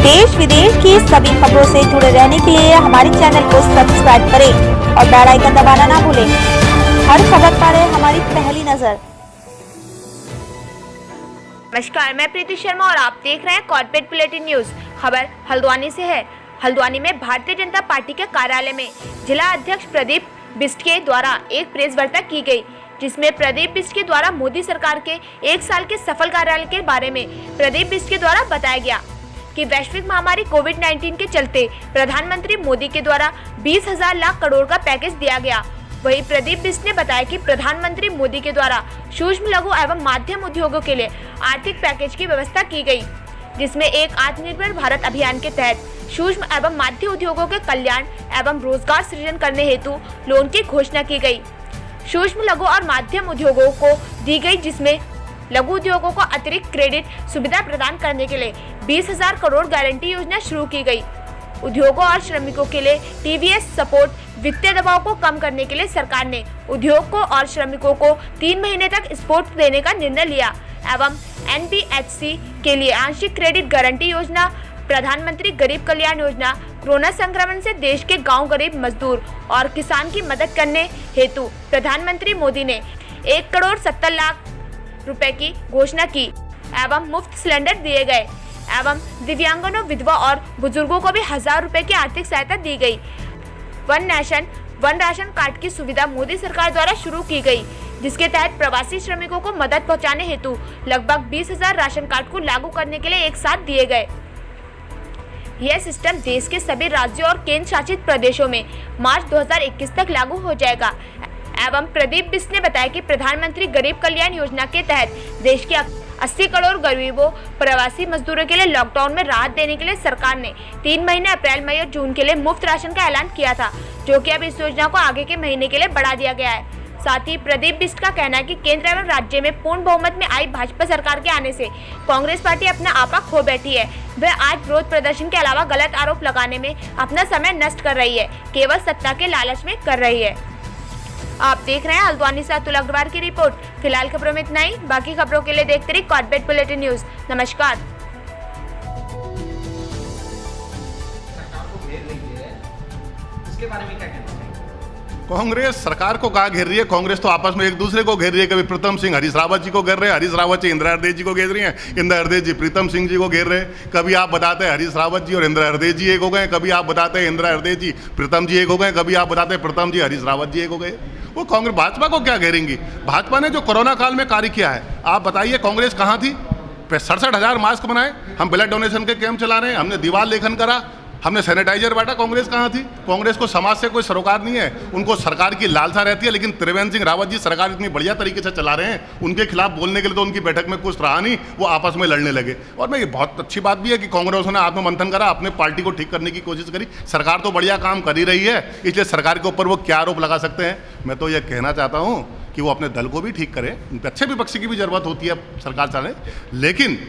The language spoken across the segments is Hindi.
देश विदेश की सभी खबरों से जुड़े रहने के लिए हमारे चैनल को सब्सक्राइब करें और बेल आइकन दबाना ना भूलें। हर खबर पर है हमारी पहली नजर। नमस्कार, मैं प्रीति शर्मा और आप देख रहे हैं कॉर्पोरेट बुलेटिन न्यूज। खबर हल्द्वानी से है। हल्द्वानी में भारतीय जनता पार्टी के कार्यालय में जिला अध्यक्ष प्रदीप बिष्ट के द्वारा एक प्रेस वार्ता की गई, जिसमें प्रदीप बिष्ट के द्वारा मोदी सरकार के 1 साल के सफल कार्यालय के बारे में प्रदीप बिष्ट के द्वारा बताया गया कि वैश्विक महामारी कोविड-19 के चलते प्रधानमंत्री मोदी के द्वारा 20,000 लाख करोड़ का पैकेज दिया गया। वहीं प्रदीप बिष्ट ने बताया कि प्रधानमंत्री मोदी के द्वारा सूक्ष्म लघु एवं माध्यम उद्योगों के लिए आर्थिक पैकेज की व्यवस्था की गई, जिसमें एक आत्मनिर्भर भारत अभियान के तहत सूक्ष्म एवं मध्य उद्योगों के कल्याण एवं रोजगार सृजन करने हेतु लोन की घोषणा की गई। सूक्ष्म लघु और माध्यम उद्योगों को दी गई, जिसमें लघु उद्योगों को अतिरिक्त क्रेडिट सुविधा प्रदान करने के लिए 20,000 करोड़ गारंटी योजना शुरू की गई। उद्योगों और श्रमिकों के लिए टीवीएस सपोर्ट वित्तीय दबाव को कम करने के लिए सरकार ने उद्योग को और श्रमिकों को 3 महीने तक सपोर्ट देने का निर्णय लिया एवं एनबीएफसी के लिए आंशिक क्रेडिट गारंटी योजना, प्रधानमंत्री गरीब कल्याण योजना, कोरोना संक्रमण से देश के गांव गरीब मजदूर और किसान की मदद करने हेतु प्रधानमंत्री मोदी ने 1,70 लाख रुपए की घोषणा की एवं मुफ्त सिलेंडर दिए गए एवं दिव्यांगों, विधवा और बुजुर्गों को भी 1,000 रुपए की आर्थिक सहायता दी गई। One nation one ration card की सुविधा मोदी सरकार द्वारा शुरू की गई, जिसके तहत प्रवासी श्रमिकों को मदद पहुंचाने हेतु लगभग 20,000 राशन कार्ड को लागू करने के लिए एक साथ दिए गए। यह सिस्टम देश के सभी राज्यों और केंद्र शासित प्रदेशों में मार्च 2021 तक लागू हो जाएगा। एवं प्रदीप बिष्ट ने बताया कि प्रधानमंत्री गरीब कल्याण योजना के तहत देश के 80 करोड़ गरीबों प्रवासी मजदूरों के लिए लॉकडाउन में राहत देने के लिए सरकार ने 3 महीने अप्रैल, मई और जून के लिए मुफ्त राशन का ऐलान किया था, जो कि अब इस योजना को आगे के महीने के लिए बढ़ा दिया गया है। साथ ही प्रदीप बिष्ट का कहना है कि केंद्र एवं राज्य में पूर्ण बहुमत में आई भाजपा सरकार के आने से कांग्रेस पार्टी अपना आपा खो बैठी है। वह आज विरोध प्रदर्शन के अलावा गलत आरोप लगाने में अपना समय नष्ट कर रही है, केवल सत्ता के लालच में कर रही है। आप देख रहे हैं हल्द्वानी से अतुल अग्रवाल की रिपोर्ट। फिलहाल खबरों में इतना ही। बाकी खबरों के लिए देखते रहिए कॉर्पोरेट बुलेटिन न्यूज। नमस्कार। सरकार को घेर रही है, इसके बारे में क्या कहना चाहिए? कांग्रेस सरकार को कहाँ घेर रही है? कांग्रेस तो आपस में एक दूसरे को घेर रही है। कभी प्रीतम सिंह हरीश रावत जी को घेर रहे हैं, हरीश रावत जी इंदिरा हृदय जी को घेर रही हैं, इंदिरा हृदय जी प्रीतम सिंह जी को घेर रहे हैं। कभी आप बताते हैं हरीश रावत जी और इंदिरा हृदय जी एक हो गए, कभी आप बताते हैं इंदिरा हृदय जी प्रीतम जी एक हो गए, कभी आप बताते हैं प्रीतम जी हरीश रावत जी एक हो गए। वो कांग्रेस भाजपा को क्या घेरेंगी? भाजपा ने जो कोरोना काल में कार्य किया है, आप बताइए कांग्रेस कहाँ थी? 67,000 मास्क बनाए, हम ब्लड डोनेशन के कैंप चला रहे हैं, हमने दीवार लेखन करा, हमने सैनिटाइजर बांटा। कांग्रेस कहाँ थी? कांग्रेस को समाज से कोई सरोकार नहीं है, उनको सरकार की लालसा रहती है। लेकिन त्रिवेंद्र सिंह रावत जी सरकार इतनी बढ़िया तरीके से चला रहे हैं, उनके खिलाफ बोलने के लिए तो उनकी बैठक में कुछ रहा नहीं, वो आपस में लड़ने लगे। और मैं ये बहुत अच्छी बात भी है कि कांग्रेस ने आत्ममंथन करा, अपने पार्टी को ठीक करने की कोशिश करी। सरकार तो बढ़िया काम कर ही रही है, इसलिए सरकार के ऊपर वो क्या आरोप लगा सकते हैं? मैं तो ये कहना चाहता हूँ कि वो अपने दल को भी ठीक करे, अच्छे विपक्ष की भी जरूरत होती है सरकार चलाने। लेकिन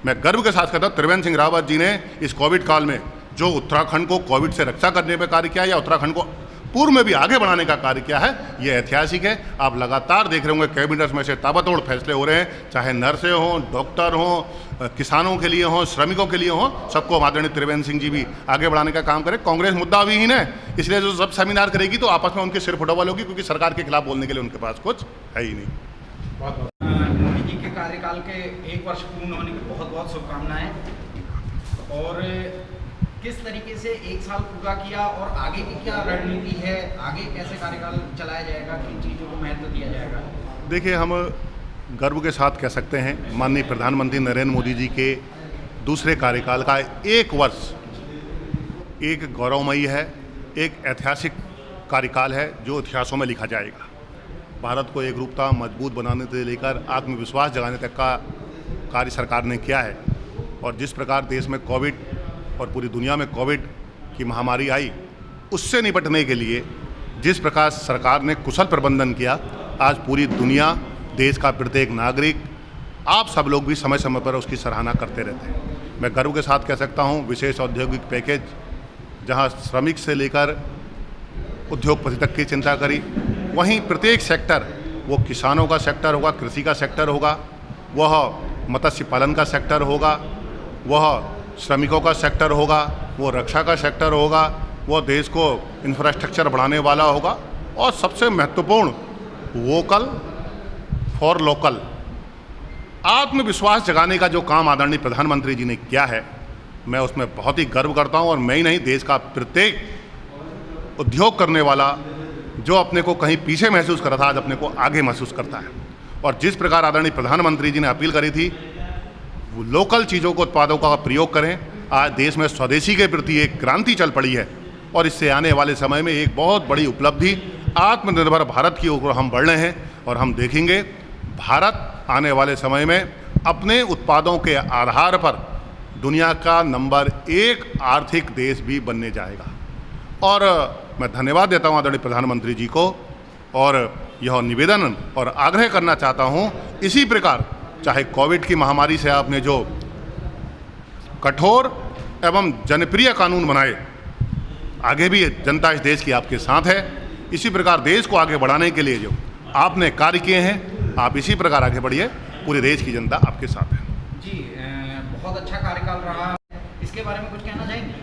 मैं गर्व के साथ कहता हूँ, त्रिवेंद्र सिंह रावत जी ने इस कोविड काल में जो उत्तराखंड को कोविड से रक्षा करने में कार्य किया, या उत्तराखंड को पूर्व में भी आगे बढ़ाने का कार्य किया है, ये ऐतिहासिक है। आप लगातार देख रहे होंगे कैबिनेट में से ताबड़तोड़ फैसले हो रहे हैं, चाहे नर्सें हों, डॉक्टर हों, किसानों के लिए हों, श्रमिकों के लिए हों, सबको आदरणीय त्रिवेंद्र सिंह जी भी आगे बढ़ाने का काम करें। कांग्रेस मुद्दा विहीन है, इसलिए जो सब सेमिनार करेगी तो आपस में उनके सिर फुटबॉल होगी, क्योंकि सरकार के खिलाफ बोलने के लिए उनके पास कुछ है ही नहीं। मोदी जी के कार्यकाल के 1 वर्ष पूर्ण होने की बहुत बहुत शुभकामनाएं। और किस तरीके से 1 साल पूरा किया और आगे की क्या रणनीति है, आगे कैसे कार्यकाल चलाया जाएगा, किन चीज़ों को महत्व दिया जाएगा? देखिए, हम गर्व के साथ कह सकते हैं माननीय प्रधानमंत्री नरेंद्र मोदी जी के दूसरे कार्यकाल का 1 वर्ष एक गौरवमयी है, एक ऐतिहासिक कार्यकाल है जो इतिहासों में लिखा जाएगा। भारत को एकरूपता मजबूत बनाने से लेकर आत्मविश्वास जगाने तक का कार्य सरकार ने किया है। और जिस प्रकार देश में कोविड और पूरी दुनिया में कोविड की महामारी आई, उससे निपटने के लिए जिस प्रकार सरकार ने कुशल प्रबंधन किया, आज पूरी दुनिया, देश का प्रत्येक नागरिक, आप सब लोग भी समय समय पर उसकी सराहना करते रहते हैं। मैं गर्व के साथ कह सकता हूँ, विशेष औद्योगिक पैकेज जहाँ श्रमिक से लेकर उद्योगपति तक की चिंता करी, वहीं प्रत्येक सेक्टर, वो किसानों का सेक्टर होगा, कृषि का सेक्टर होगा, वह मत्स्य पालन का सेक्टर होगा, वह श्रमिकों का सेक्टर होगा, वो रक्षा का सेक्टर होगा, वो देश को इंफ्रास्ट्रक्चर बढ़ाने वाला होगा, और सबसे महत्वपूर्ण वोकल फॉर लोकल, आत्मविश्वास जगाने का जो काम आदरणीय प्रधानमंत्री जी ने किया है, मैं उसमें बहुत ही गर्व करता हूं। और मैं ही नहीं, देश का प्रत्येक उद्योग करने वाला जो अपने को कहीं पीछे महसूस कर रहा था, आज अपने को आगे महसूस करता है। और जिस प्रकार आदरणीय प्रधानमंत्री जी ने अपील करी थी, वो लोकल चीज़ों को, उत्पादों का प्रयोग करें। आज देश में स्वदेशी के प्रति एक क्रांति चल पड़ी है, और इससे आने वाले समय में एक बहुत बड़ी उपलब्धि आत्मनिर्भर भारत की ओर हम बढ़ रहे हैं। और हम देखेंगे भारत आने वाले समय में अपने उत्पादों के आधार पर दुनिया का नंबर 1 आर्थिक देश भी बनने जाएगा। और मैं धन्यवाद देता हूं आदरणीय प्रधानमंत्री जी को, और यह निवेदन और आग्रह करना चाहता हूं, इसी प्रकार चाहे कोविड की महामारी से आपने जो कठोर एवं जनप्रिय कानून बनाए, आगे भी जनता इस देश की आपके साथ है। इसी प्रकार देश को आगे बढ़ाने के लिए जो आपने कार्य किए हैं, आप इसी प्रकार आगे बढ़िए, पूरे देश की जनता आपके साथ है। जी, बहुत अच्छा कार्यकाल रहा, इसके बारे में कुछ कहना चाहेंगे?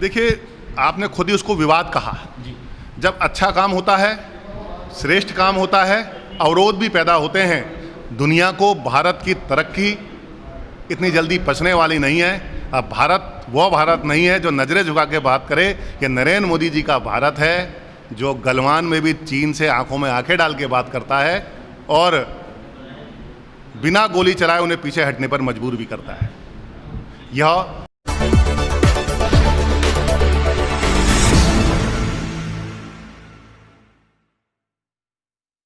देखिए, आपने खुद ही उसको विवाद कहा। जी, जब अच्छा काम होता है, श्रेष्ठ काम होता है, अवरोध भी पैदा होते हैं। दुनिया को भारत की तरक्की इतनी जल्दी पचने वाली नहीं है। अब भारत वो भारत नहीं है जो नजरें झुका के बात करे। ये नरेंद्र मोदी जी का भारत है, जो गलवान में भी चीन से आंखों में आंखें डाल के बात करता है, और बिना गोली चलाए उन्हें पीछे हटने पर मजबूर भी करता है। यह